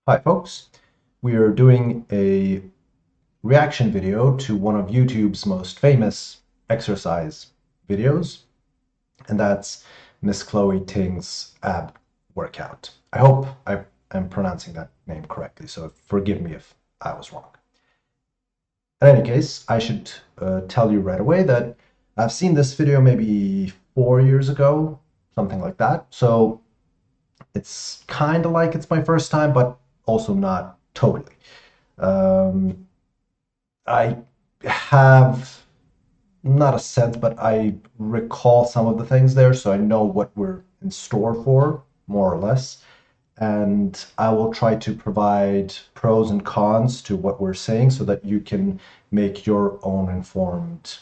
Hi folks, we are doing a reaction video to one of YouTube's most famous exercise videos, and that's Miss Chloe Ting's ab workout. I hope I am pronouncing that name correctly, so forgive me if I was wrong. In any case, I should tell you right away that I've seen this video maybe 4 years ago, something like that, so it's kind of like it's my first time, but also not totally. Um, I have not a sense, but I recall some of the things there, so I know what we're in store for, more or less. And I will try to provide pros and cons to what we're saying so that you can make your own informed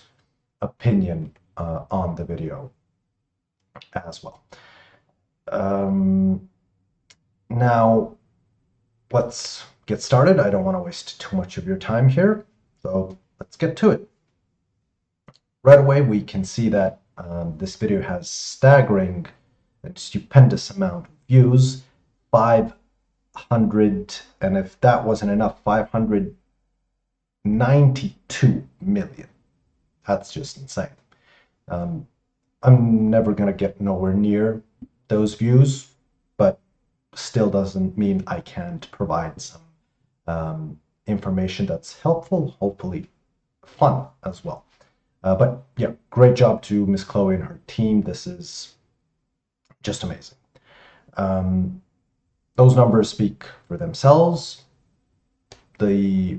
opinion on the video as well. Um, Now, let's get started. I don't want to waste too much of your time here, so let's get to it. Right away, we can see that this video has staggering and stupendous amount of views, 500, and if that wasn't enough, 592 million. That's just insane. Um, I'm never going to get nowhere near those views, but still doesn't mean I can't provide some information that's helpful, hopefully fun as well. But yeah, great job to Miss Chloe and her team. This is just amazing. Um, those numbers speak for themselves. The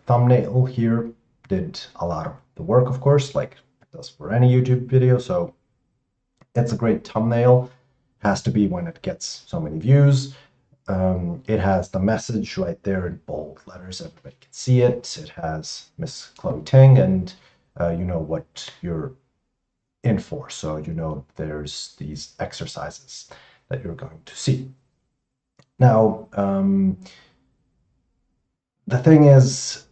thumbnail here did a lot of the work, of course, like it does for any YouTube video. So it's a great thumbnail. Has to be when it gets so many views. It has the message right there in bold letters. Everybody can see it. It has Miss Chloe Ting, and you know what you're in for. So you know there's these exercises that you're going to see. Now, the thing is,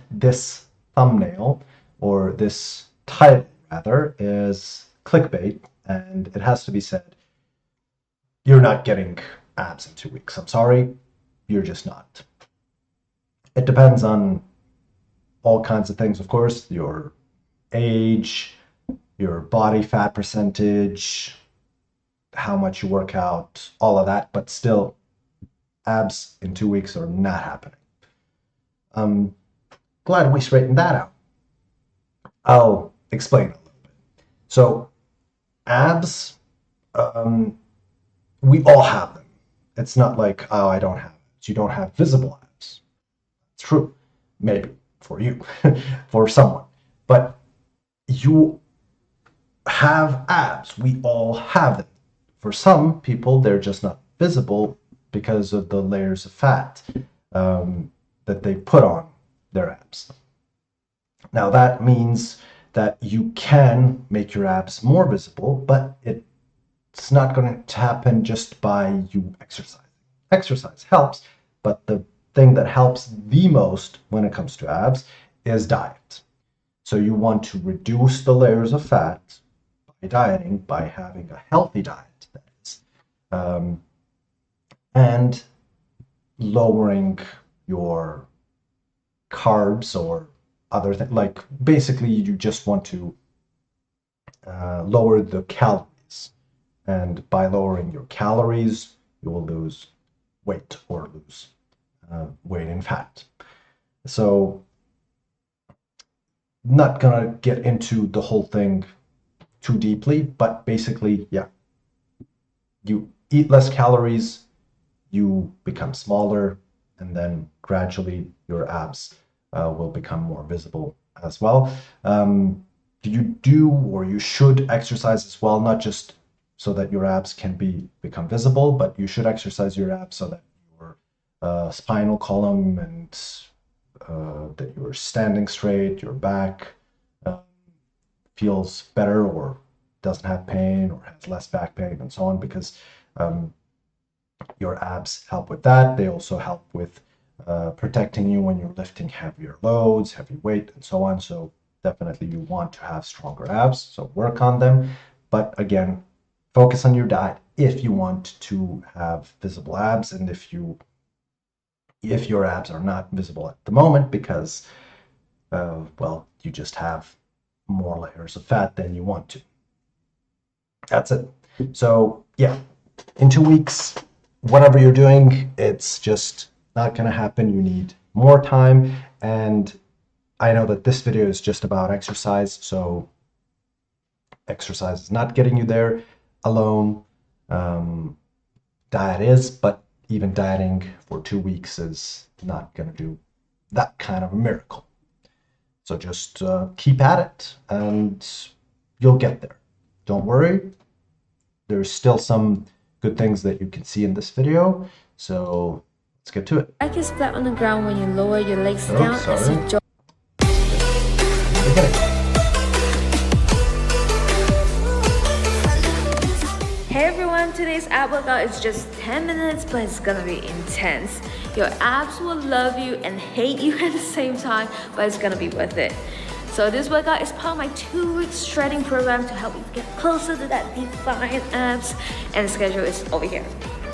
this thumbnail, or this title rather, is clickbait, and it has to be said, you're not getting abs in 2 weeks. I'm sorry, you're just not. It depends on all kinds of things, of course, your age, your body fat percentage, how much you work out, all of that, but still, abs in 2 weeks are not happening. I'm glad we straightened that out. I'll explain a little bit. So, abs, we all have them. It's not like, oh, I don't have abs. You don't have visible abs. It's true, maybe for you, for someone. But you have abs. We all have them. For some people, they're just not visible because of the layers of fat that they put on their abs. Now, that means that you can make your abs more visible, but it's not going to happen just by you exercising. Exercise helps, but the thing that helps the most when it comes to abs is diet. So you want to reduce the layers of fat by dieting, by having a healthy diet, that is, and lowering your carbs or other things. Like basically, you just want to lower the calories, and by lowering your calories, you will lose weight or lose weight in fat. So, not gonna get into the whole thing too deeply, but basically, yeah, you eat less calories, you become smaller, and then gradually your abs will become more visible as well. You do or you should exercise as well, not just so that your abs can become visible, but you should exercise your abs so that your spinal column and that you're standing straight, your back feels better or doesn't have pain or has less back pain and so on, because your abs help with that. They also help with protecting you when you're lifting heavier loads, heavy weight, and so on. So definitely you want to have stronger abs, so work on them. But again, focus on your diet. if you want to have visible abs, and if your abs are not visible at the moment because well, you just have more layers of fat than you want to. That's it. So yeah, in 2 weeks, whatever you're doing, it's just not going to happen. You need more time. And I know that this video is just about exercise, so exercise is not getting you there alone. Diet is, but even dieting for 2 weeks is not going to do that kind of a miracle. So just keep at it and you'll get there. Don't worry. There's still some good things that you can see in this video. So let's get to it. Back is flat on the ground when you lower your legs down as you jog. Hey everyone, today's ab workout is just 10 minutes, but it's gonna be intense. Your abs will love you and hate you at the same time, but it's gonna be worth it. So this workout is part of my 2-week shredding program to help you get closer to that defined abs, and the schedule is over here.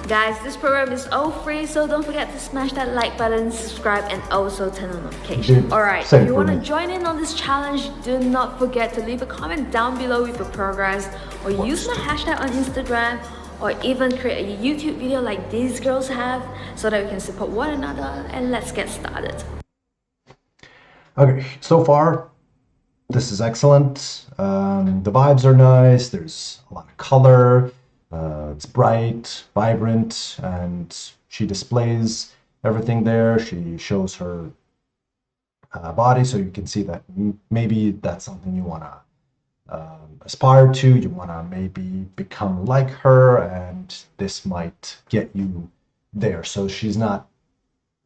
Guys, this program is all free, so don't forget to smash that like button, subscribe, and also turn on notifications. Alright, if you want to join in on this challenge, do not forget to leave a comment down below with your progress, or use my hashtag on Instagram, or even create a YouTube video like these girls have, so that we can support one another. And let's get started. Okay, so far this is excellent. The vibes are nice, there's a lot of color, it's bright, vibrant, and she displays everything there. She shows her body, so you can see that maybe that's something you want to aspire to. You want to maybe become like her, and this might get you there. So she's not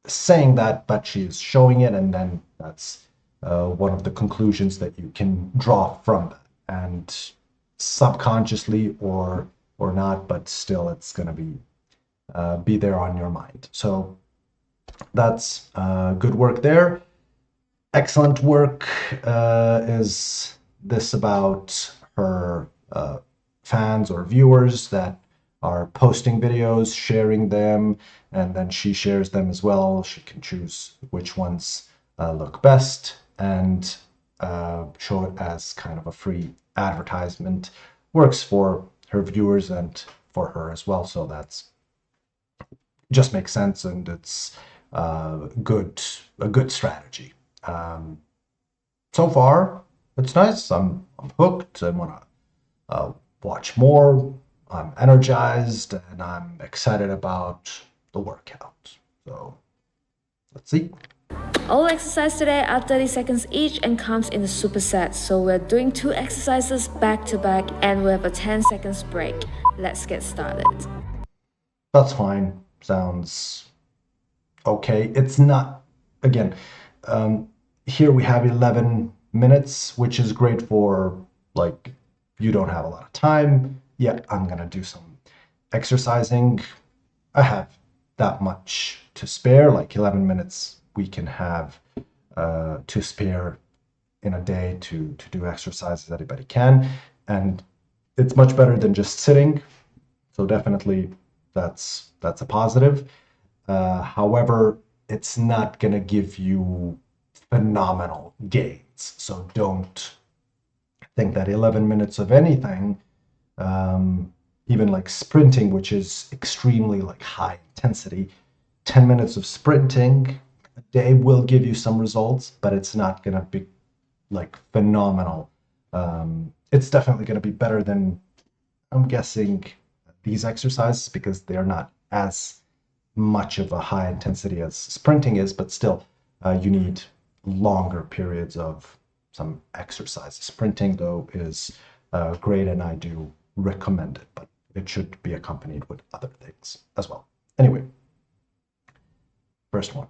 saying that, but she's showing it, and then that's one of the conclusions that you can draw from that, and subconsciously or not, but still it's going to be there on your mind. So that's good work there. Excellent work. Is this about her fans or viewers that are posting videos, sharing them, and then she shares them as well. She can choose which ones look best and show it as kind of a free advertisement. Works for her viewers and for her as well, so that's just makes sense, and it's a good strategy. So far it's nice. I'm hooked. I want to watch more. I'm energized and I'm excited about the workout. So let's see. All exercises today are 30 seconds each and comes in a superset. So we're doing 2 exercises back to back, and we have a 10 seconds break. Let's get started. That's fine. Sounds okay. It's not, again, here we have 11 minutes, which is great for, like, you don't have a lot of time. Yeah, I'm gonna do some exercising. I have that much to spare, like 11 minutes we can have to spare in a day to do exercises. Anybody can, and it's much better than just sitting. So definitely that's a positive. However, it's not gonna give you phenomenal gains. So don't think that 11 minutes of anything, even like sprinting, which is extremely like high intensity, 10 minutes of sprinting a day will give you some results, but it's not going to be like phenomenal. It's definitely going to be better than, I'm guessing, these exercises, because they're not as much of a high intensity as sprinting is, but still you need longer periods of some exercise. Sprinting, though, is great, and I do recommend it, but it should be accompanied with other things as well. Anyway, first one.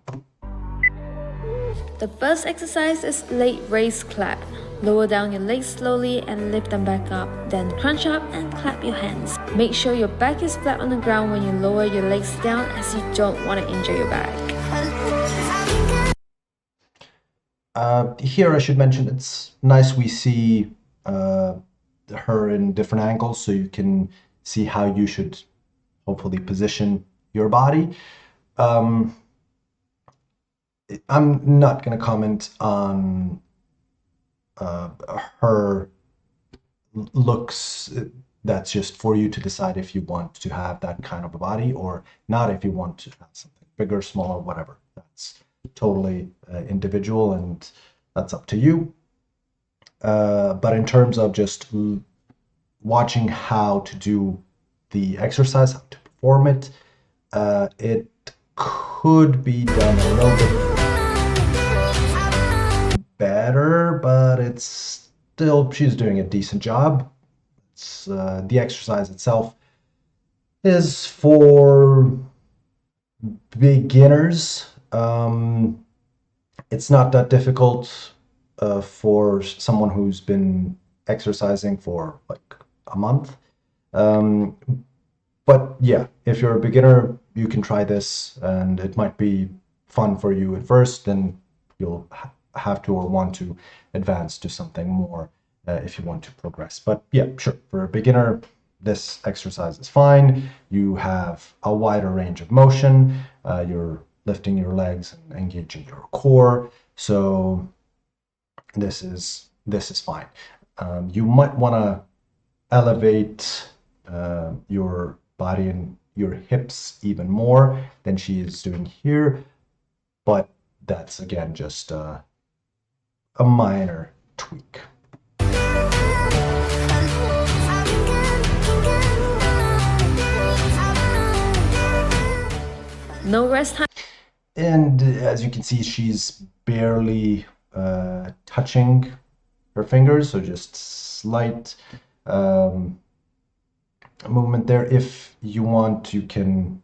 The first exercise is leg raise clap. Lower down your legs slowly and lift them back up. Then crunch up and clap your hands. Make sure your back is flat on the ground when you lower your legs down, as you don't want to injure your back. Here I should mention, it's nice we see her in different angles, so you can see how you should hopefully position your body. I'm not going to comment on her looks. That's just for you to decide if you want to have that kind of a body or not, if you want to have something bigger, smaller, whatever. That's totally individual, and that's up to you. But in terms of just watching how to do the exercise, how to perform it, it could be done a little bit better, but it's still, she's doing a decent job. It's, the exercise itself is for beginners. It's not that difficult for someone who's been exercising for like a month. But yeah, if you're a beginner, you can try this, and it might be fun for you at first, then you'll have to or want to advance to something more if you want to progress. But yeah, sure, for a beginner, this exercise is fine. You have a wider range of motion. You're lifting your legs and engaging your core. So this is fine. You might want to elevate your body and your hips even more than she is doing here, but that's again just a minor tweak. No rest time. And as you can see, she's barely touching her fingers, so just slight movement there. If you want, you can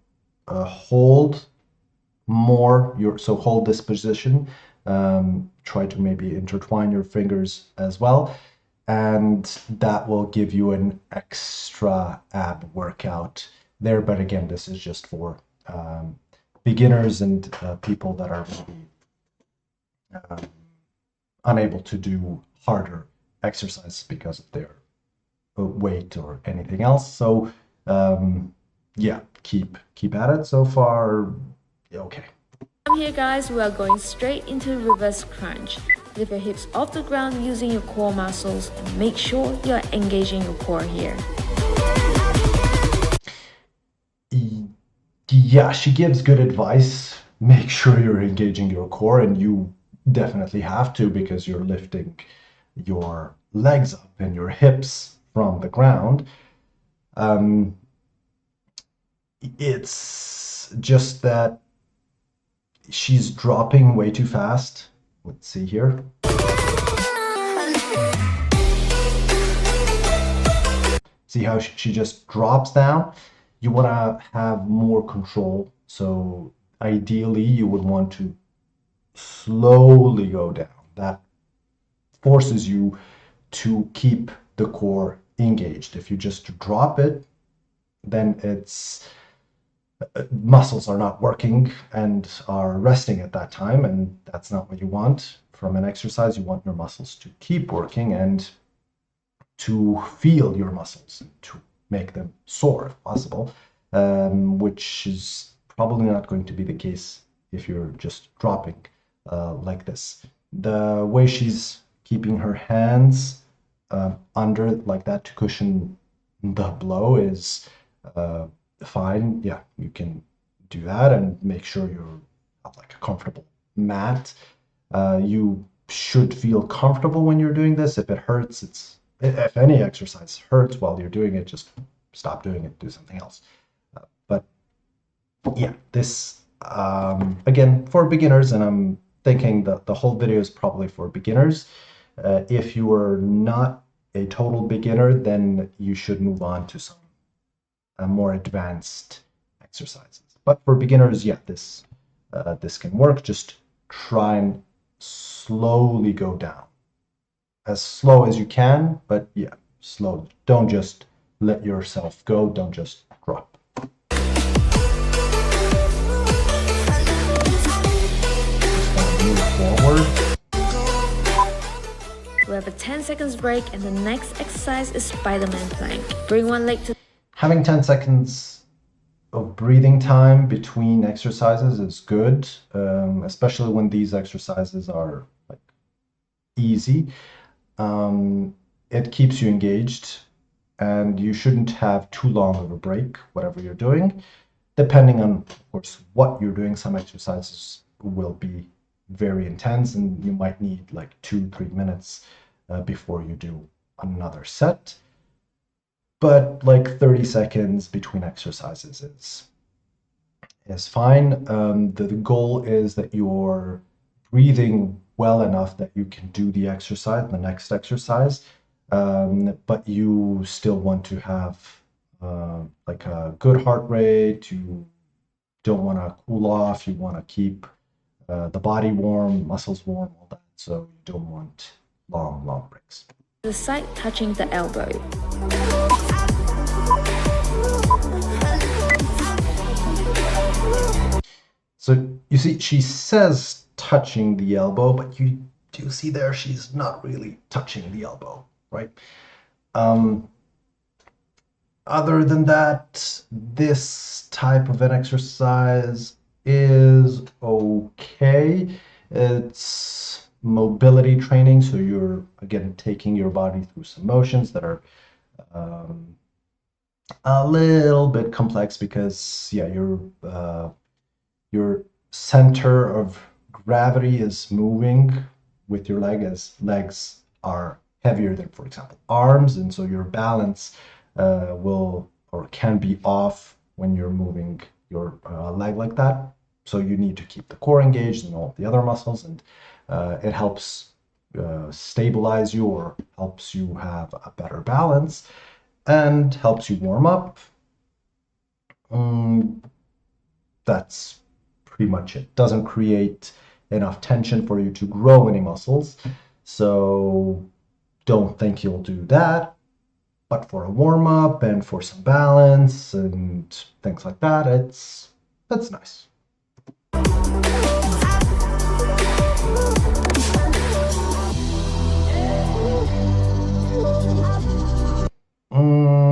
hold more. So hold this position. Try to maybe intertwine your fingers as well, and that will give you an extra ab workout there. But again, this is just for beginners and people that are maybe unable to do harder exercises because of their weight or anything else. So yeah, keep at it. So far, okay. Here guys, we are going straight into reverse crunch. Lift your hips off the ground using your core muscles, and make sure you're engaging your core here. Yeah, she gives good advice. Make sure you're engaging your core, and you definitely have to, because you're lifting your legs up and your hips from the ground. It's just that she's dropping way too fast. Let's see here. See how she just drops down? You want to have more control. So ideally, you would want to slowly go down. That forces you to keep the core engaged. If you just drop it, then it's muscles are not working and are resting at that time, and that's not what you want from an exercise. You want your muscles to keep working and to feel your muscles, to make them sore if possible, which is probably not going to be the case if you're just dropping like this. The way she's keeping her hands under like that to cushion the blow is fine. Yeah, you can do that, and make sure you have like a comfortable mat. You should feel comfortable when you're doing this. If it hurts, if any exercise hurts while you're doing it, just stop doing it, do something else. But yeah, this again for beginners, and I'm thinking that the whole video is probably for beginners. If you are not a total beginner, then you should move on to some more advanced exercises. But for beginners, yeah, this can work. Just try and slowly go down, as slow as you can, but yeah, slow. Don't just let yourself go. Don't just drop. Just move forward. We have a 10 seconds break, and the next exercise is Spider-Man plank. Bring one leg to... having 10 seconds of breathing time between exercises is good, especially when these exercises are like easy. It keeps you engaged, and you shouldn't have too long of a break, whatever you're doing. Depending on, of course, what you're doing, some exercises will be very intense, and you might need like 2-3 minutes before you do another set. But like 30 seconds between exercises is fine. The goal is that you're breathing well enough that you can do the exercise, the next exercise, but you still want to have like a good heart rate. You don't want to cool off. You want to keep the body warm, muscles warm, all that. So you don't want long breaks. The side touching the elbow. So you see, she says touching the elbow, but you do see there she's not really touching the elbow, right? Other than that, this type of an exercise is okay. It's mobility training, so you're again taking your body through some motions that are a little bit complex because yeah, your center of gravity is moving with your leg as legs are heavier than, for example, arms, and so your balance will or can be off when you're moving your leg like that. So you need to keep the core engaged and all the other muscles, and it helps stabilize you or helps you have a better balance and helps you warm up. That's pretty much it. Doesn't create enough tension for you to grow any muscles, so don't think you'll do that. But for a warm up and for some balance and things like that, that's nice.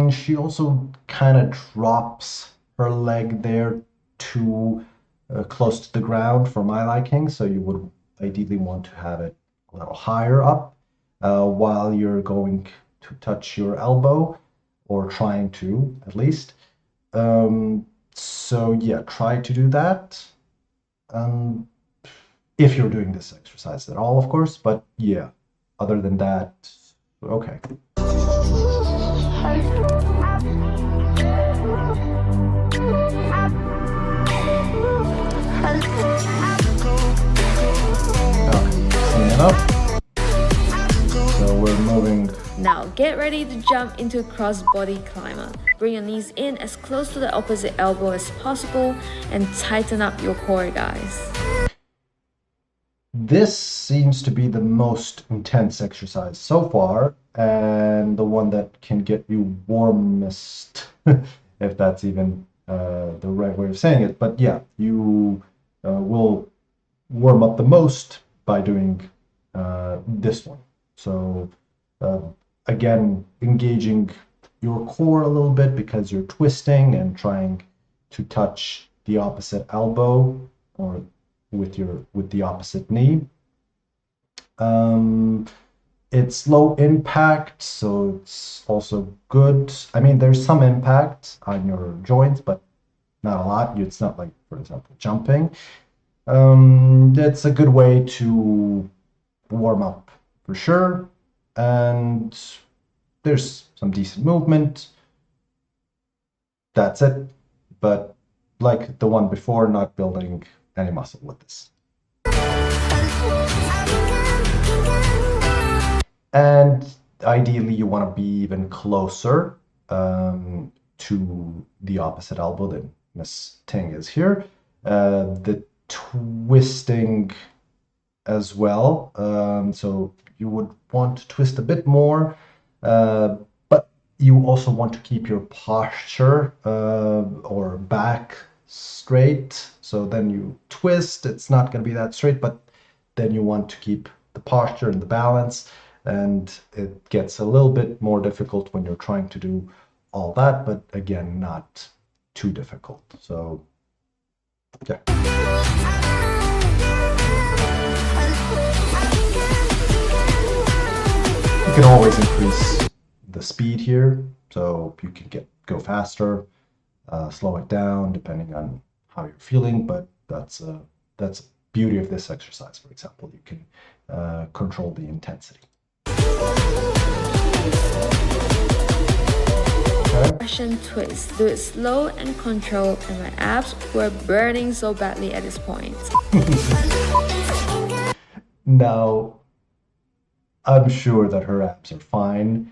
She also kind of drops her leg there too close to the ground for my liking, so you would ideally want to have it a little higher up while you're going to touch your elbow, or trying to at least. So yeah, try to do that. If you're doing this exercise at all, of course, but yeah, other than that, okay. Enough. So we're moving. Now get ready to jump into cross-body climber. Bring your knees in as close to the opposite elbow as possible and tighten up your core, guys. This seems to be the most intense exercise so far, and the one that can get you warmest, if that's even the right way of saying it. But yeah, you will warm up the most by doing this one. So again, engaging your core a little bit because you're twisting and trying to touch the opposite elbow or with the opposite knee. It's low impact, so it's also good. I mean, there's some impact on your joints, but not a lot. It's not like, for example, jumping. It's a good way to warm up for sure, and there's some decent movement. That's it. But like the one before, not building any muscle with this. And ideally, you want to be even closer to the opposite elbow than Miss Ting is here. The twisting as well. So you would want to twist a bit more, but you also want to keep your posture or back straight. So then you twist, it's not going to be that straight, but then you want to keep the posture and the balance, and it gets a little bit more difficult when you're trying to do all that, but again, not too difficult. So yeah. You can always increase the speed here, so you can go faster, slow it down depending on how you're feeling. But that's beauty of this exercise. For example, you can control the intensity. Okay. Russian twist. Do it slow and controlled, and my abs were burning so badly at this point. Now, I'm sure that her abs are fine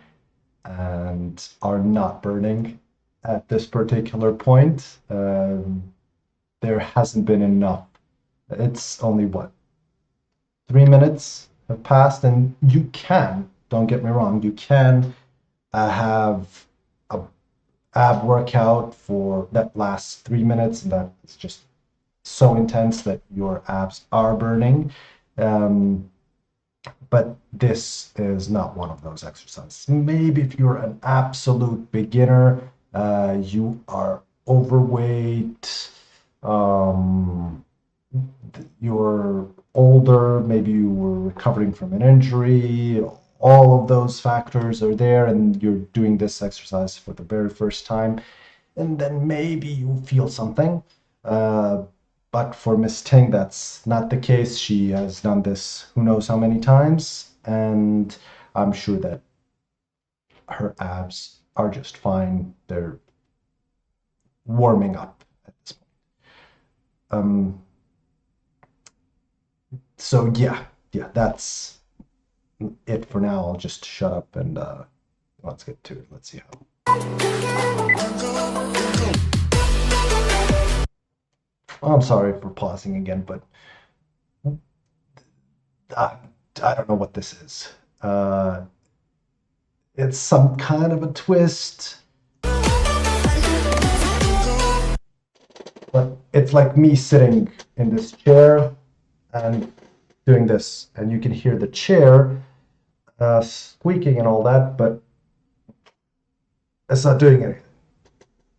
and are not burning at this particular point. There hasn't been enough. It's only what, 3 minutes have passed, and you can, don't get me wrong, you can have a ab workout for that lasts 3 minutes, and that is just so intense that your abs are burning. But this is not one of those exercises. Maybe if you're an absolute beginner, you are overweight, you're older, maybe you were recovering from an injury, all of those factors are there, and you're doing this exercise for the very first time, and then maybe you feel something. But for Miss Ting, that's not the case. She has done this who knows how many times, and I'm sure that her abs are just fine. They're warming up at this point. So yeah, that's it for now. I'll just shut up and let's get to it. Let's see how. I'm sorry for pausing again, but I don't know what this is. It's some kind of a twist, but it's like me sitting in this chair and doing this, and you can hear the chair squeaking and all that, but it's not doing anything.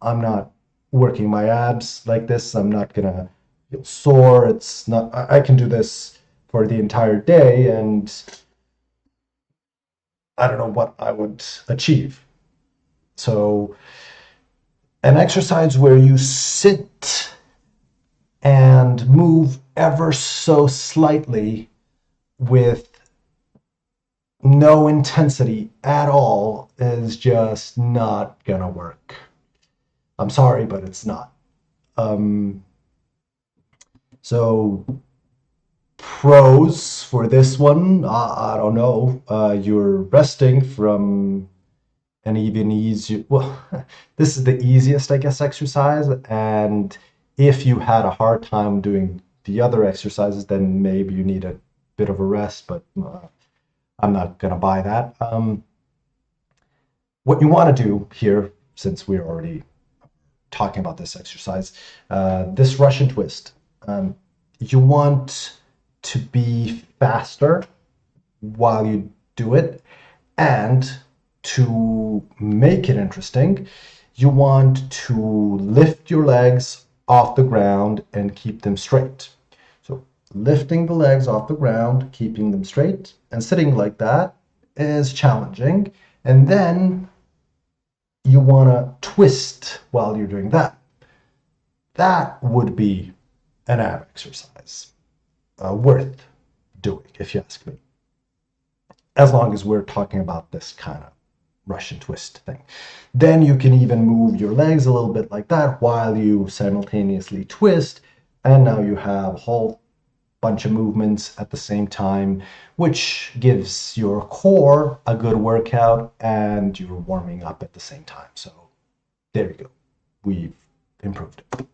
I'm not working my abs like this. I'm not gonna feel sore. It's not, I can do this for the entire day, and I don't know what I would achieve. So an exercise where you sit and move ever so slightly with no intensity at all is just not gonna work. I'm sorry, but it's not. So pros for this one, I don't know. You're resting from an even easier, well, this is the easiest, I guess, exercise. And if you had a hard time doing the other exercises, then maybe you need a bit of a rest, but I'm not gonna buy that. What you want to do here, since we're already talking about this exercise, this Russian twist, you want to be faster while you do it, and to make it interesting, you want to lift your legs off the ground and keep them straight. So lifting the legs off the ground, keeping them straight, and sitting like that is challenging. And then you want to twist while you're doing that. That would be an ab exercise worth doing, if you ask me. As long as we're talking about this kind of Russian twist thing. Then you can even move your legs a little bit like that while you simultaneously twist, and now you have a whole bunch of movements at the same time, which gives your core a good workout and you're warming up at the same time. So there you go. We've improved it.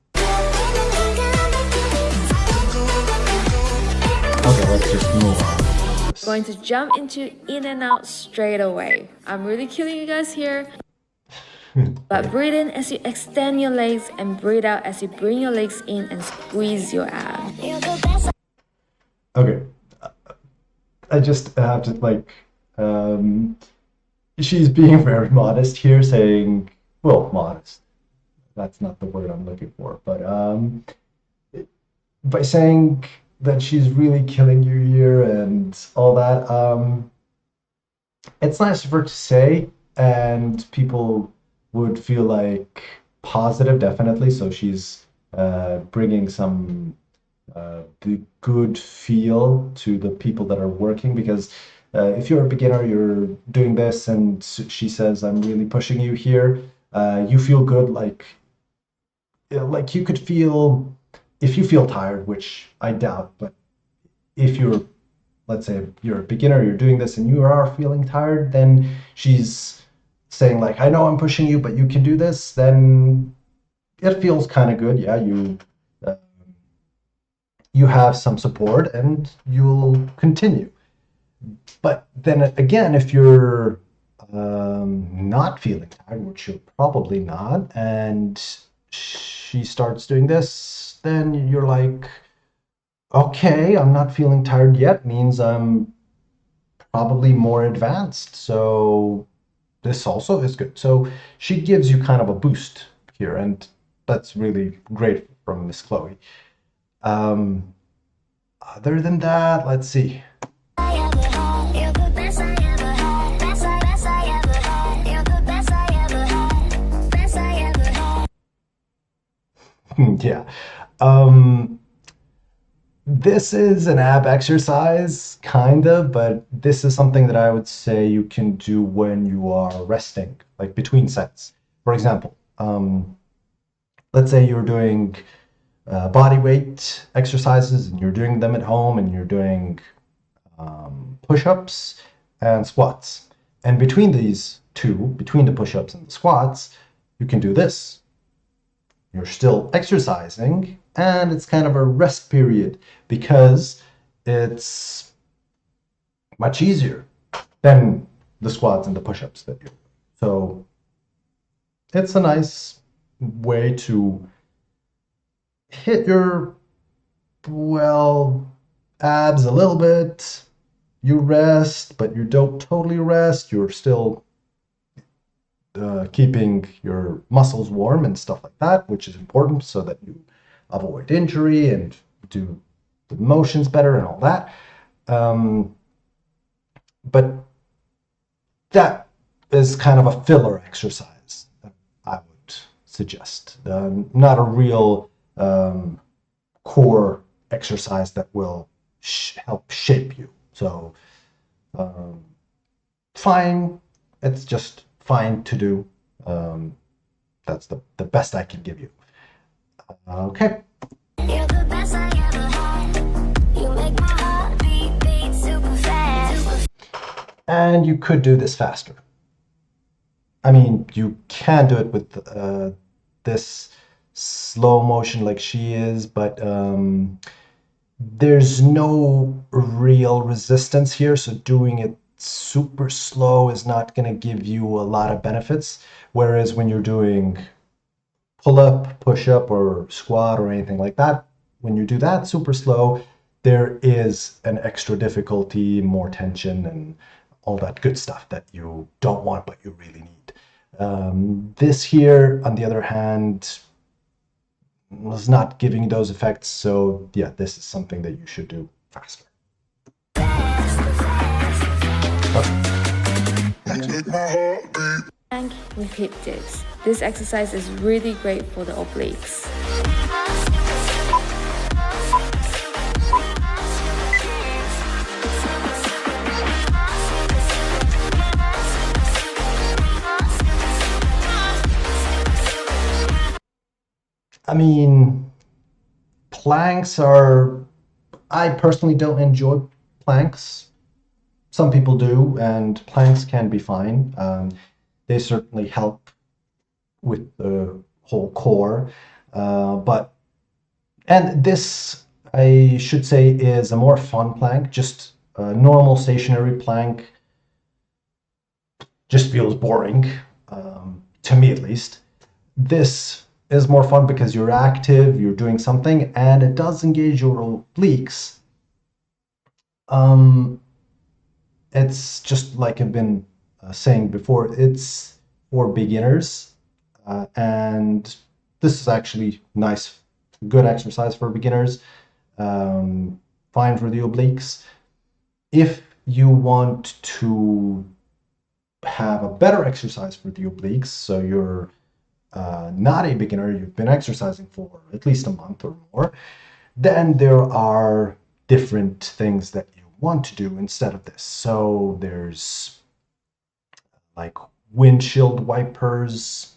Okay, let's just move on. Going to jump into in and out straight away. I'm really killing you guys here. But breathe in as you extend your legs and breathe out as you bring your legs in and squeeze your abs. Okay, I just have to she's being very modest here, saying well, modest. That's not the word I'm looking for, but by saying that she's really killing you here and all that, it's nice of her to say, and people would feel like positive, definitely. So she's bringing some the good feel to the people that are working because if you're a beginner, you're doing this, and she says, "I'm really pushing you here." You feel good, like you could feel if you feel tired, which I doubt, but if you're, let's say you're a beginner, you're doing this and you are feeling tired, then she's saying like, I know I'm pushing you, but you can do this, then it feels kind of good. Yeah, uh, you have some support and you'll continue. But then again, if you're not feeling tired, which you're probably not, and she starts doing this, then you're like, okay, I'm not feeling tired yet, means I'm probably more advanced. So this also is good. So she gives you kind of a boost here, and that's really great from Miss Chloe. Um, Other than that, let's see. Yeah. Um, this is an ab exercise, kind of, but this is something that I would say you can do when you are resting, like between sets. For example, let's say you're doing body weight exercises and you're doing them at home and you're doing push ups and squats. And between these two, between the push ups and the squats, you can do this. You're still exercising and it's kind of a rest period because it's much easier than the squats and the push ups that you do. So it's a nice way to hit your, well, abs a little bit. You rest, but you don't totally rest. You're still keeping your muscles warm and stuff like that, which is important so that you avoid injury and do the motions better and all that. But that is kind of a filler exercise, I would suggest. Not a real core exercise that will help shape you. So, fine. It's just fine to do. That's the best I can give you. Okay. You're the best I ever had. You make my heart beat super fast. And you could do this faster. I mean, you can do it with this slow motion like she is, but there's no real resistance here, so doing it super slow is not going to give you a lot of benefits. Whereas when you're doing pull up, push up, or squat, or anything like that, when you do that super slow, there is an extra difficulty, more tension, and all that good stuff that you don't want but you really need. This here, on the other hand, was not giving those effects. So yeah, this is something that you should do faster. Plank with hip dips. This exercise is really great for the obliques. I mean, planks are, I personally don't enjoy planks. Some people do, and planks can be fine. They certainly help with the whole core. But, and this, I should say, is a more fun plank. Just a normal stationary plank just feels boring, to me at least. This is more fun because you're active, you're doing something, and it does engage your obliques. It's just like I've been saying before, it's for beginners. And this is actually nice, good exercise for beginners. Fine for the obliques. If you want to have a better exercise for the obliques, so you're not a beginner, you've been exercising for at least a month or more, then there are different things that you want to do instead of this. So there's like windshield wipers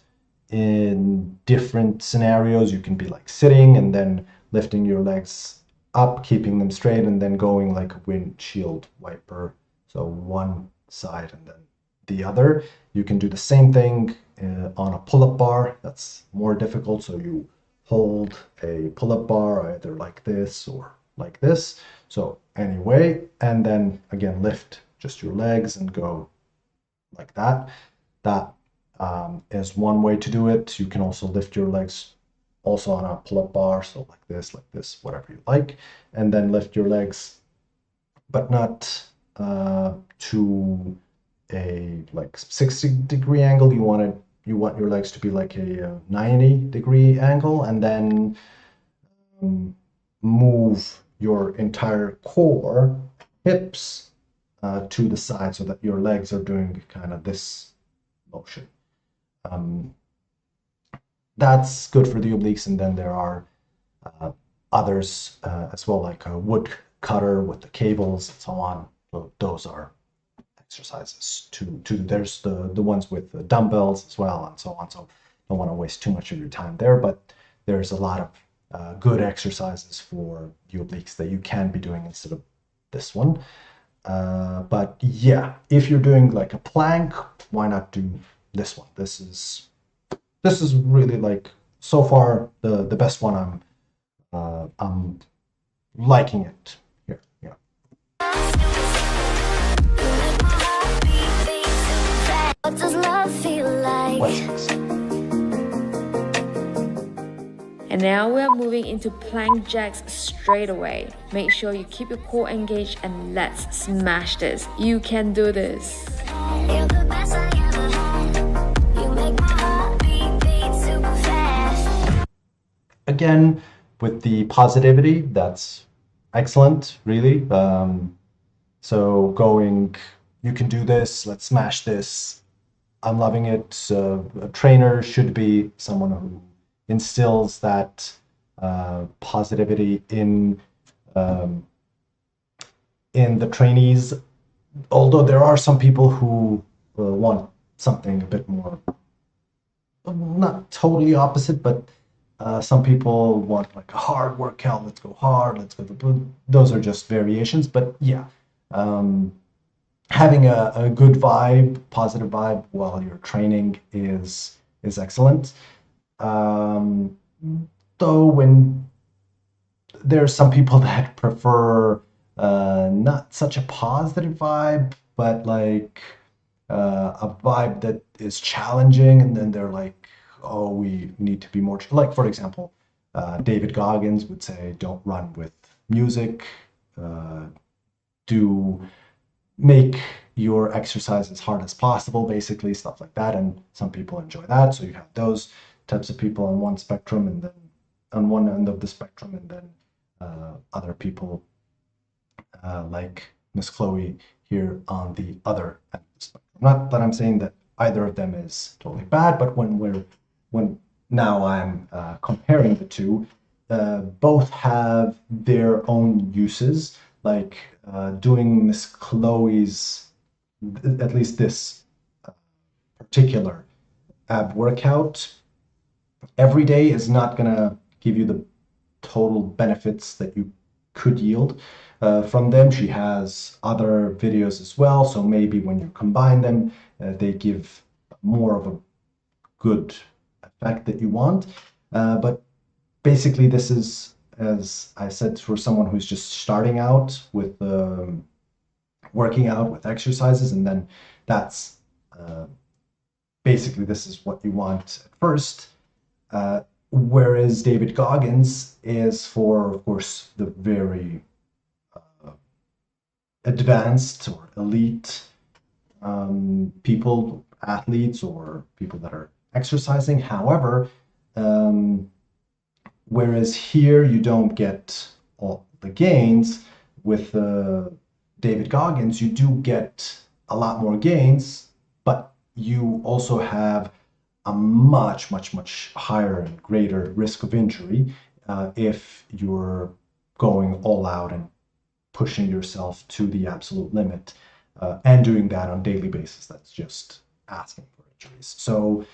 in different scenarios. You can be like sitting and then lifting your legs up, keeping them straight, and then going like a windshield wiper. So one side and then the other. You can do the same thing on a pull-up bar. That's more difficult. So you hold a pull-up bar either like this or like this. So anyway, and then again, lift just your legs and go like that. That is one way to do it. You can also lift your legs also on a pull-up bar, so like this, whatever you like, and then lift your legs, but not to a like 60-degree angle. You want your legs to be like a 90-degree angle, and then move your entire core, hips to the side, so that your legs are doing kind of this motion. That's good for the obliques, and then there are others as well, like a wood cutter with the cables and so on. So those are exercises to there's the ones with the dumbbells as well and so on. So don't want to waste too much of your time there, but there's a lot of good exercises for the obliques that you can be doing instead of this one. But yeah, if you're doing like a plank, why not do this one? This is really like so far the best one. I'm liking it here. Yeah. What does love feel like? What's next? And now we are moving into plank jacks straight away. Make sure you keep your core engaged and let's smash this. You can do this. You're the best I ever had. You make my heart beat super fast. Again, with the positivity, that's excellent, really. So going, you can do this, let's smash this. I'm loving it. A trainer should be someone who instills that positivity in the trainees. Although there are some people who want something a bit more, not totally opposite, but some people want like a hard workout. Let's go hard. Let's go. Those are just variations. But yeah, having a good vibe, positive vibe while you're training is excellent. Though when there's some people that prefer not such a positive vibe, but like a vibe that is challenging, and then they're like, oh, we need to be more like, for example, David Goggins would say, don't run with music. Do make your exercise as hard as possible, basically, stuff like that. And some people enjoy that. So you have those types of people on one spectrum, and then on one end of the spectrum, and then other people like Miss Chloe here on the other end of the spectrum. Not that I'm saying that either of them is totally bad, but when now I'm comparing the two, both have their own uses. Like doing Miss Chloe's, at least this particular ab workout every day is not gonna give you the total benefits that you could yield from them. She has other videos as well, so maybe when you combine them, they give more of a good effect that you want. But basically, this is, as I said, for someone who's just starting out with working out with exercises, and then that's basically this is what you want at first. Whereas David Goggins is for, of course, the very advanced or elite people, athletes, or people that are exercising. However, whereas here you don't get all the gains, with David Goggins, you do get a lot more gains, but you also have a much, much, much higher and greater risk of injury if you're going all out and pushing yourself to the absolute limit and doing that on a daily basis. That's just asking for injuries. So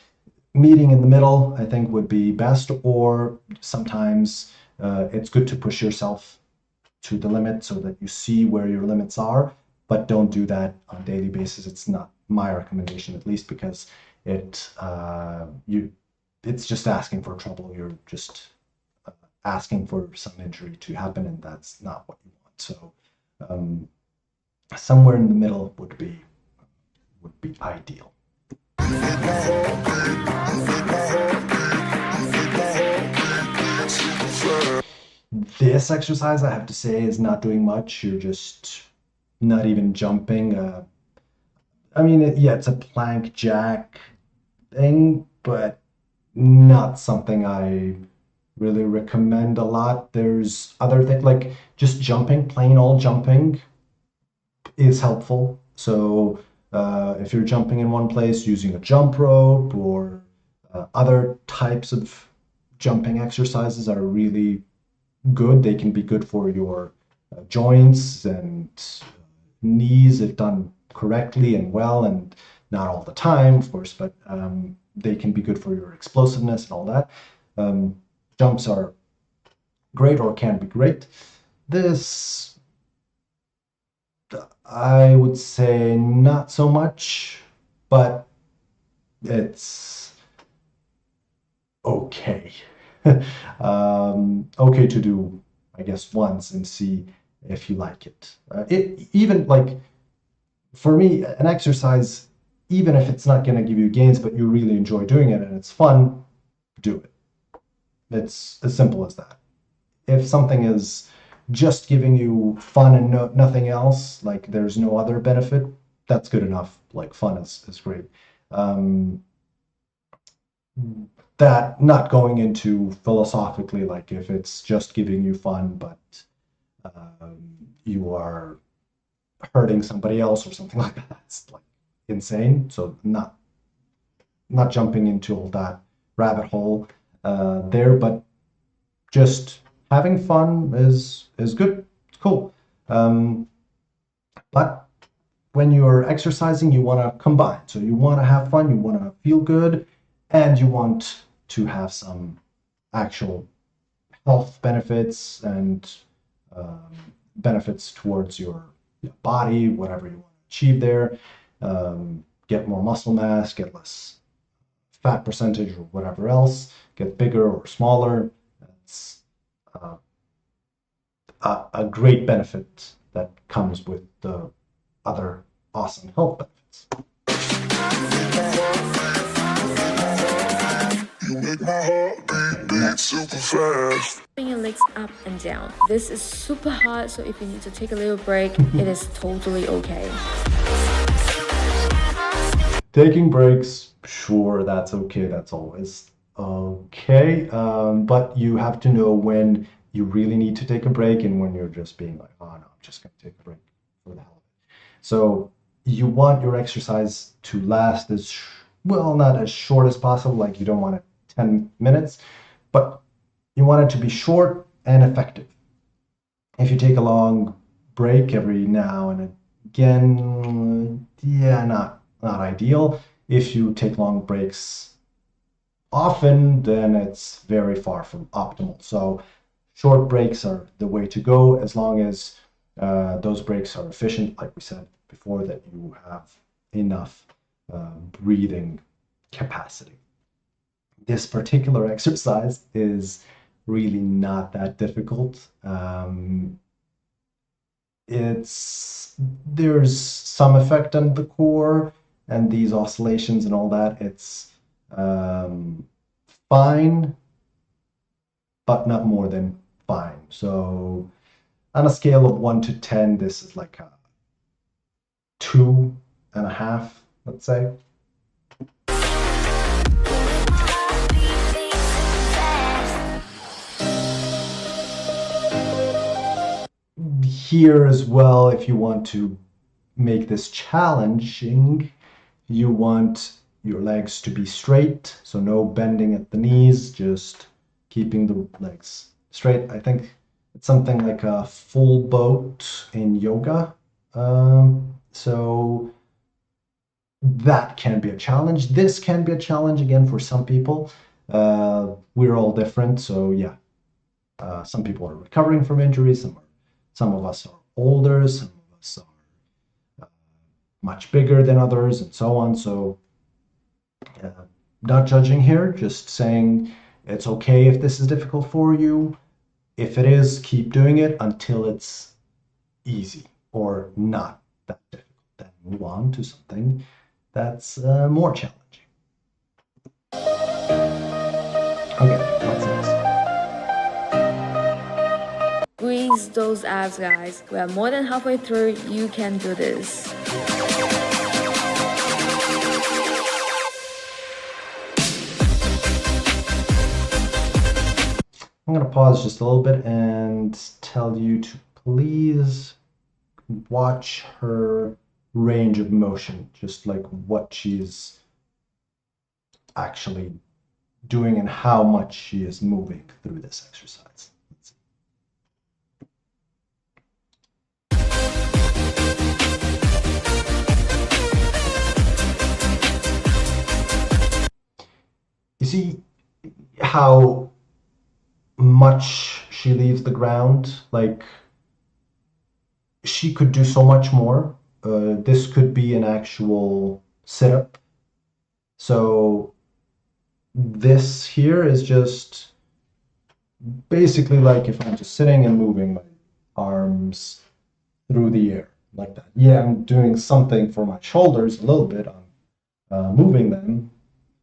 meeting in the middle, I think, would be best, or sometimes it's good to push yourself to the limit so that you see where your limits are, but don't do that on a daily basis. It's not my recommendation, at least, because it's just asking for trouble. You're just asking for some injury to happen, and that's not what you want. So somewhere in the middle would be ideal. This exercise, I have to say, is not doing much. You're just not even jumping. I mean, it's a plank jack thing, but not something I really recommend a lot. There's other things like just jumping, plain old jumping is helpful. So if you're jumping in one place, using a jump rope or other types of jumping exercises are really good. They can be good for your joints and knees if done correctly and well, and not all the time, of course, but they can be good for your explosiveness and all that. Jumps are great, or can be great. This, I would say, not so much, but it's okay. Okay to do, I guess, once and see if you like it. Even like for me, an exercise, even if it's not going to give you gains, but you really enjoy doing it and it's fun, do it. It's as simple as that. If something is just giving you fun and nothing else, like there's no other benefit, that's good enough. Like fun is great. That not going into philosophically, like if it's just giving you fun, but you are hurting somebody else or something like that, that's like insane. So not jumping into all that rabbit hole there, but just having fun is good. It's cool. But when you're exercising, you want to combine. So you want to have fun, you want to feel good, and you want to have some actual health benefits and benefits towards your body, whatever you want to achieve there. Get more muscle mass, get less fat percentage or whatever else, get bigger or smaller. That's a great benefit that comes with the other awesome health benefits. You make my heart beat super fast. Bring your legs up and down. This is super hard, so if you need to take a little break, it is totally okay. Taking breaks, sure, that's okay. That's always okay. But you have to know when you really need to take a break and when you're just being like, oh no, I'm just going to take a break for the hell of it. So you want your exercise to last as well, not as short as possible. Like you don't want it 10 minutes, but you want it to be short and effective. If you take a long break every now and again, not ideal. If you take long breaks often, then it's very far from optimal. So short breaks are the way to go, as long as those breaks are efficient, like we said before, that you have enough breathing capacity. This particular exercise is really not that difficult. There's some effect on the core and these oscillations and all that. It's fine, but not more than fine. So on a scale of 1 to 10, this is like a 2.5, let's say. here as well, if you want to make this challenging, you want your legs to be straight, so no bending at the knees, just keeping the legs straight. I think it's something like a full boat in yoga. So that can be a challenge. This can be a challenge again for some people. We're all different, so yeah. Some people are recovering from injuries. Some of us are older. Some of us are much bigger than others, and so on. So, not judging here, just saying it's okay if this is difficult for you. If it is, keep doing it until it's easy or not that difficult. Then move on to something that's more challenging. Okay, what's next? Squeeze those abs, guys. We are more than halfway through. You can do this. I'm going to pause just a little bit and tell you to please watch her range of motion, just like what she's actually doing and how much she is moving through this exercise. You see how much she leaves the ground? Like, she could do so much more. This could be an actual sit-up. So this here is just basically like if I'm just sitting and moving my arms through the air like that. Yeah, I'm doing something for my shoulders a little bit. I'm moving them,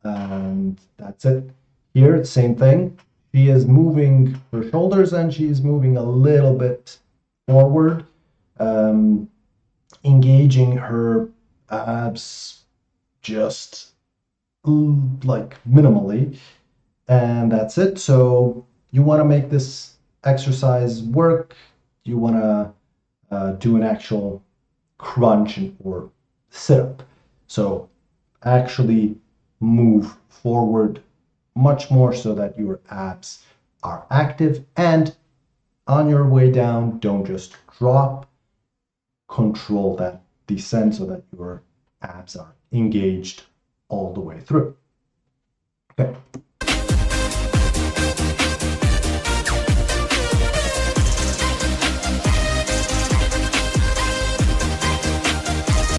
and that's it. Here, it's same thing. She is moving her shoulders and she's moving a little bit forward, engaging her abs just like minimally, and that's it. So you want to make this exercise work. You want to do an actual crunch or sit up. So actually move forward much more so that your abs are active, and on your way down, don't just drop. Control that descent so that your abs are engaged all the way through. Okay.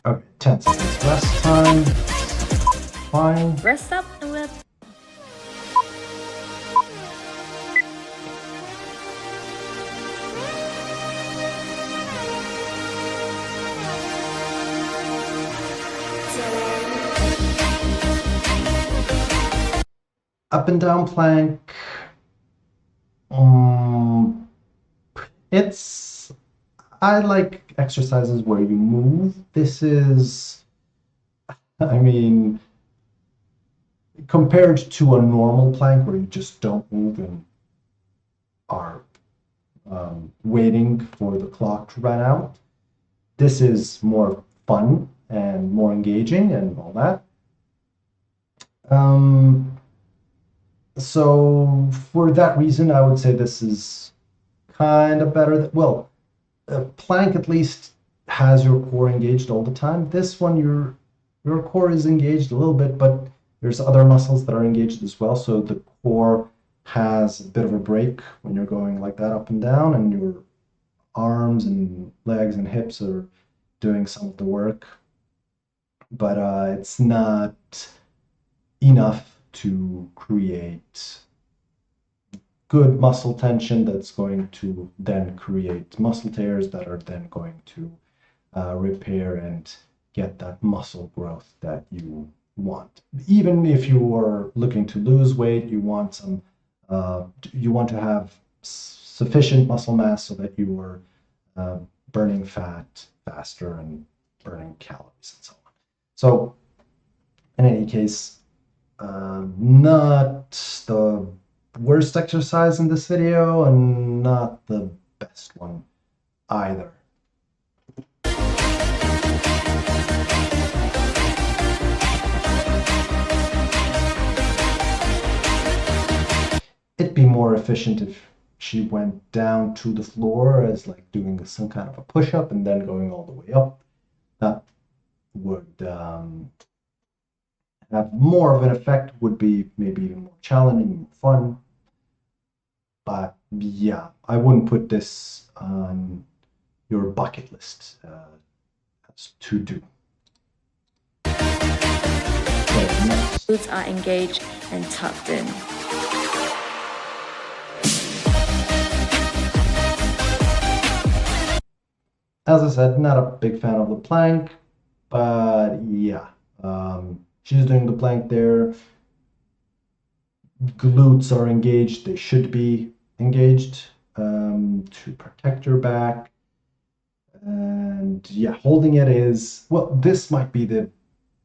Okay, 10 seconds rest time. Fine. Rest up and let. Up and down plank. I like exercises where you move. This is, I mean, compared to a normal plank where you just don't move and are waiting for the clock to run out, this is more fun and more engaging and all that. So for that reason, I would say this is kind of better. Well, a plank at least has your core engaged all the time. This one, your core is engaged a little bit, but there's other muscles that are engaged as well. So the core has a bit of a break when you're going like that up and down, and your arms and legs and hips are doing some of the work. But it's not enough to create good muscle tension that's going to then create muscle tears that are then going to repair and get that muscle growth that you want. Even if you are looking to lose weight, you want some, you want to have sufficient muscle mass so that you are burning fat faster and burning calories and so on. So in any case, not the worst exercise in this video and not the best one either. It'd be more efficient if she went down to the floor as like doing some kind of a push-up and then going all the way up. That would have more of an effect, would be maybe even more challenging, more fun. But yeah, I wouldn't put this on your bucket list as to do. Okay, next. Glutes are engaged and tucked in. As I said, not a big fan of the plank, but yeah, she's doing the plank there. Glutes are engaged, they should be engaged to protect your back. And yeah, holding it is, well, this might be the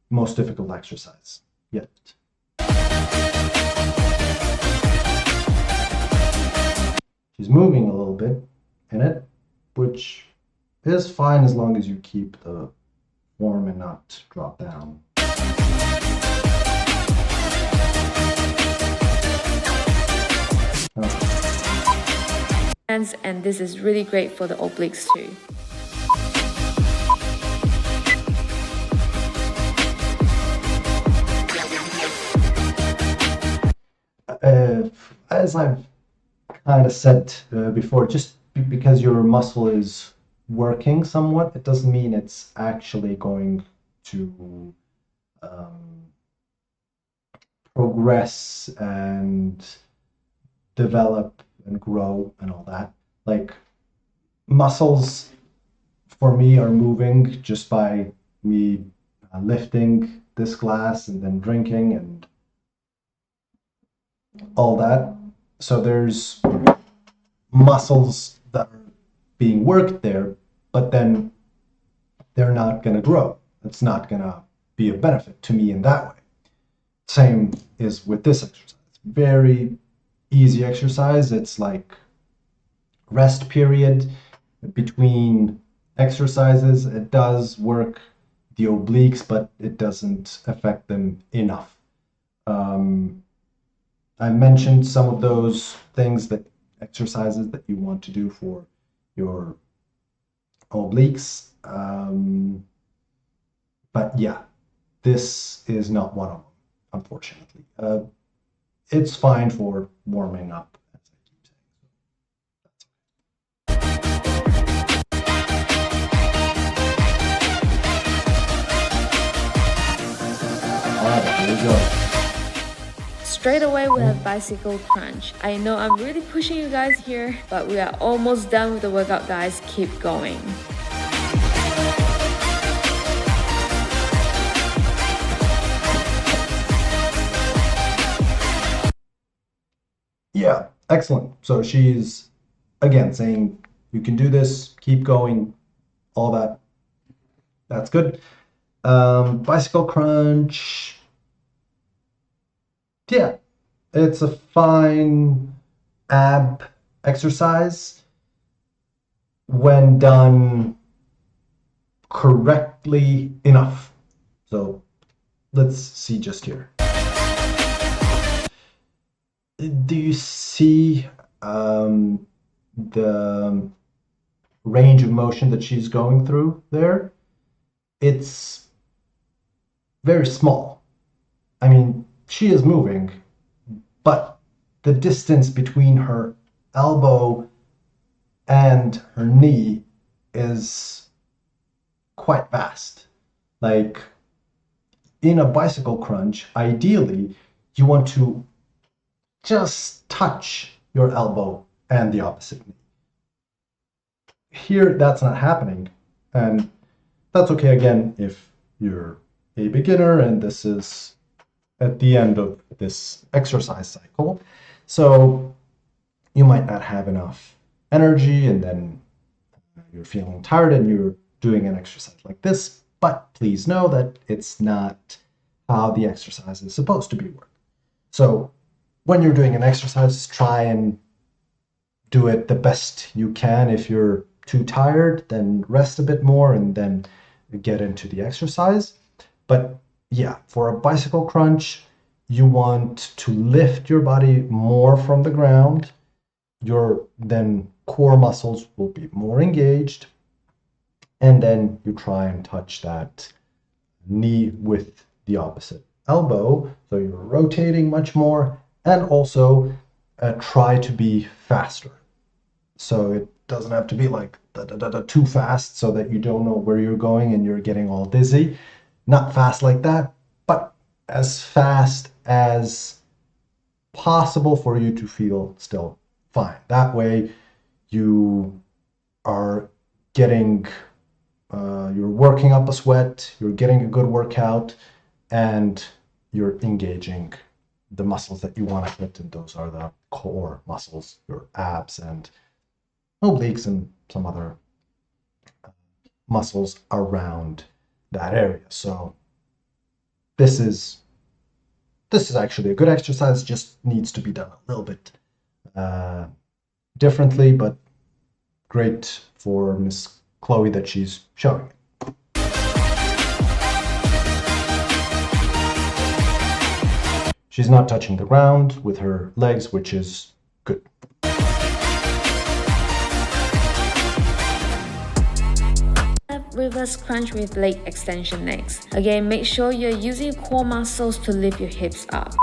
most difficult exercise yet. She's moving a little bit in it, which is fine as long as you keep the form and not drop down. And this is really great for the obliques too. As I've kind of said before, just because your muscle is working somewhat, it doesn't mean it's actually going to progress and develop and grow and all that. Like, muscles for me are moving just by me lifting this glass and then drinking and all that. So there's muscles that are being worked there, but then they're not going to grow. It's not going to be a benefit to me in that way. Same is with this exercise. Very easy exercise. It's like rest period between exercises. It does work the obliques, but it doesn't affect them enough. I mentioned some of those things, that exercises that you want to do for your obliques. But yeah, this is not one of them, unfortunately. It's fine for warming up, as I keep saying. All right, here we go. Straight away we have bicycle crunch. I know I'm really pushing you guys here, but we are almost done with the workout, guys. Keep going. Yeah, excellent. So she's again saying you can do this, keep going, all that. That's good. Bicycle crunch. Yeah, it's a fine ab exercise when done correctly enough. So let's see just here. Do you see the range of motion that she's going through there? It's very small. I mean, she is moving, but the distance between her elbow and her knee is quite vast. Like, in a bicycle crunch, ideally, you want to just touch your elbow and the opposite knee. Here, that's not happening, and that's okay again if you're a beginner and this is at the end of this exercise cycle. So you might not have enough energy, and then you're feeling tired and you're doing an exercise like this, but please know that it's not how the exercise is supposed to be worked. So when you're doing an exercise, try and do it the best you can. If you're too tired, then rest a bit more and then get into the exercise. But yeah, for a bicycle crunch, you want to lift your body more from the ground. Your then core muscles will be more engaged, and then you try and touch that knee with the opposite elbow, so you're rotating much more, and also try to be faster. So it doesn't have to be like too fast so that you don't know where you're going and you're getting all dizzy. Not fast like that, but as fast as possible for you to feel still fine. That way you are getting, you're working up a sweat, you're getting a good workout, and you're engaging the muscles that you want to hit, and those are the core muscles, your abs and obliques and some other muscles around that area. So this is actually a good exercise, just needs to be done a little bit differently, but great for Miss Chloe that she's showing it. She's not touching the ground with her legs, which is good. Reverse crunch with leg extension next. Again, make sure you're using your core muscles to lift your hips up.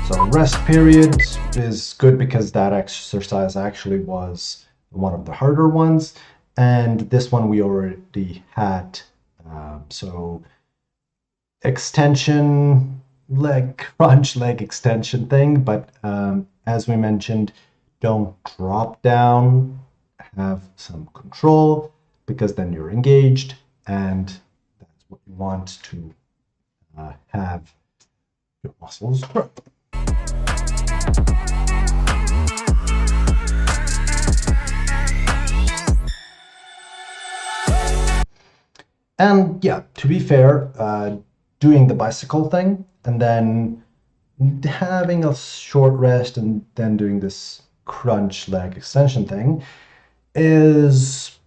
So rest period is good because that exercise actually was one of the harder ones, and this one we already had. So extension, leg crunch, leg extension thing, but as we mentioned, don't drop down, have some control, because then you're engaged, and that's what you want to have your muscles grow. And yeah, to be fair, doing the bicycle thing and then having a short rest and then doing this crunch leg extension thing is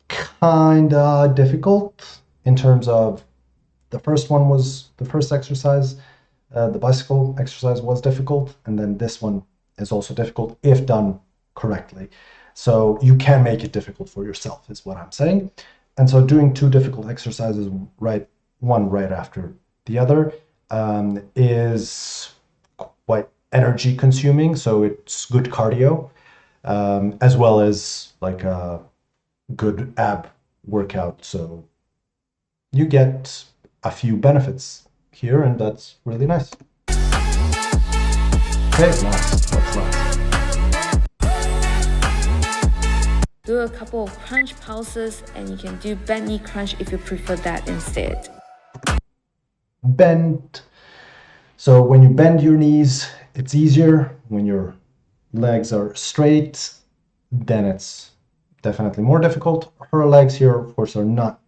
kinda difficult in terms of the first exercise, the bicycle exercise was difficult, and then this one is also difficult if done correctly. So you can make it difficult for yourself, is what I'm saying. And so doing two difficult exercises one right after the other is quite energy consuming. So it's good cardio, as well as like a good ab workout. So you get a few benefits here, and that's really nice. Okay, last. What's last? Do a couple of crunch pulses, and you can do bent knee crunch if you prefer that instead. Bend. So when you bend your knees, it's easier. When your legs are straight, then it's definitely more difficult. Her legs here, of course, are not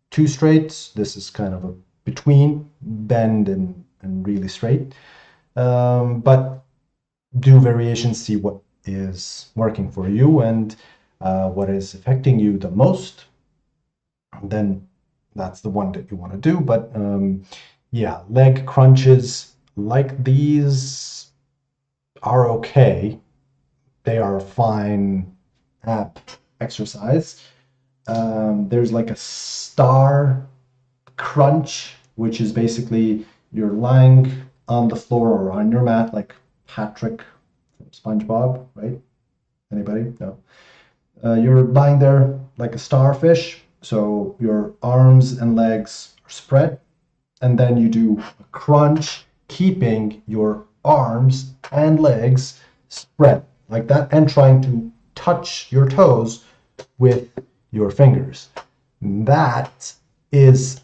too straight. This is kind of a between bend and really straight. But do variations, see what is working for you and what is affecting you the most. Then that's the one that you want to do. But yeah, leg crunches like these are okay. They are a fine ab exercise. There's like a star crunch, which is basically you're lying on the floor or on your mat like Patrick from SpongeBob, right? Anybody? No. You're lying there like a starfish, so your arms and legs are spread, and then you do a crunch, keeping your arms and legs spread like that and trying to touch your toes with your fingers. That is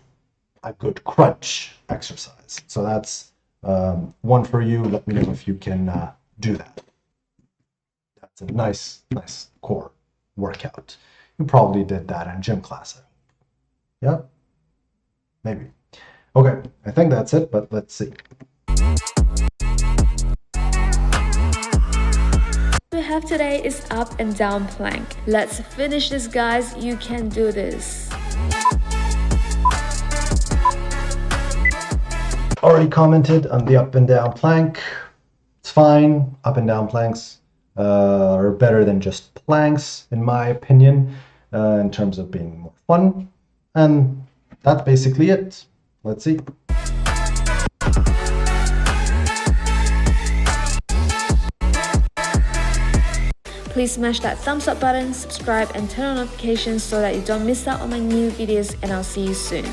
a good crunch exercise. So that's one for you. Let me know if you can do that. That's a nice core workout. You probably did that in gym class. Yeah, maybe. Okay, I think that's it, but let's see. We have today is up and down plank. Let's finish this, guys. You can do this. Already commented on the up and down plank. It's fine. Up and down planks are better than just planks, in my opinion, in terms of being more fun. And that's basically it. Let's see. Please smash that thumbs up button, subscribe, and turn on notifications so that you don't miss out on my new videos, and I'll see you soon.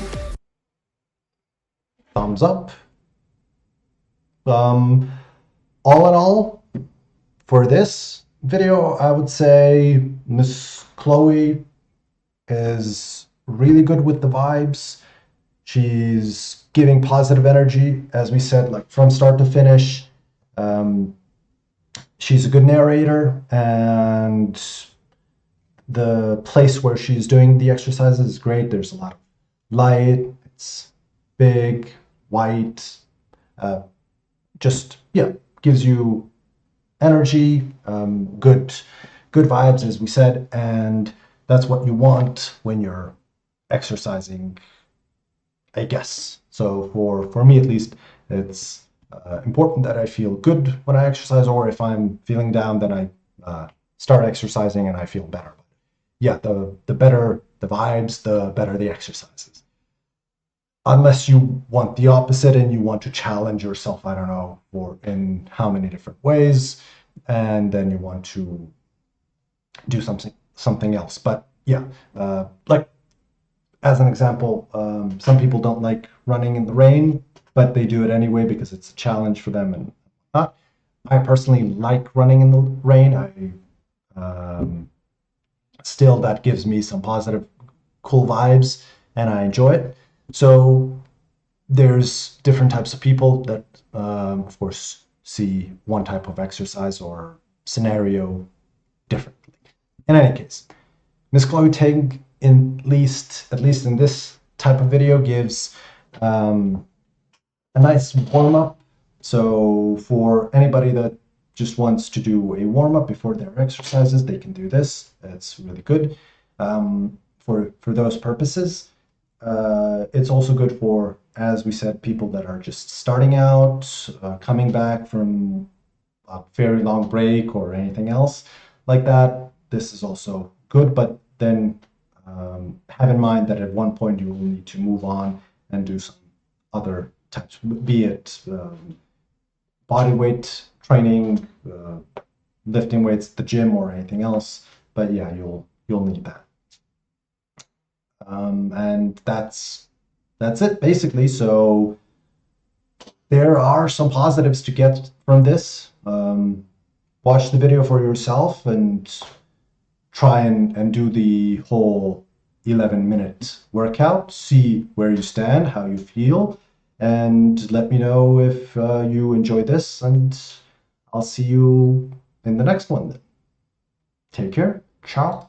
Thumbs up. All in all, for this video, I would say Miss Chloe is really good with the vibes. She's giving positive energy, as we said, like from start to finish. She's a good narrator, and the place where she's doing the exercises is great. There's a lot of light. It's big, white. Just, yeah, gives you energy, good vibes, as we said, and that's what you want when you're exercising, I guess. So for me, at least, it's important that I feel good when I exercise, or if I'm feeling down, then I start exercising and I feel better. Yeah, the better the vibes, the better the exercises. Unless you want the opposite and you want to challenge yourself, I don't know, or in how many different ways, and then you want to do something else. But yeah, like as an example, some people don't like running in the rain, but they do it anyway because it's a challenge for them and whatnot. I personally like running in the rain. Still, that gives me some positive, cool vibes, and I enjoy it. So there's different types of people that, of course, see one type of exercise or scenario differently. In any case, Miss Chloe Ting, at least in this type of video, gives a nice warm-up. So for anybody that just wants to do a warm-up before their exercises, they can do this. It's really good for those purposes. It's also good for, as we said, people that are just starting out, coming back from a very long break or anything else like that. This is also good, but then have in mind that at one point you will need to move on and do some other types, be it body weight training, lifting weights at the gym, or anything else. But yeah, you'll need that. And that's it basically. So there are some positives to get from this. Watch the video for yourself and try and do the whole 11-minute workout. See where you stand, how you feel, and let me know if you enjoy this, and I'll see you in the next one then. Take care. Ciao.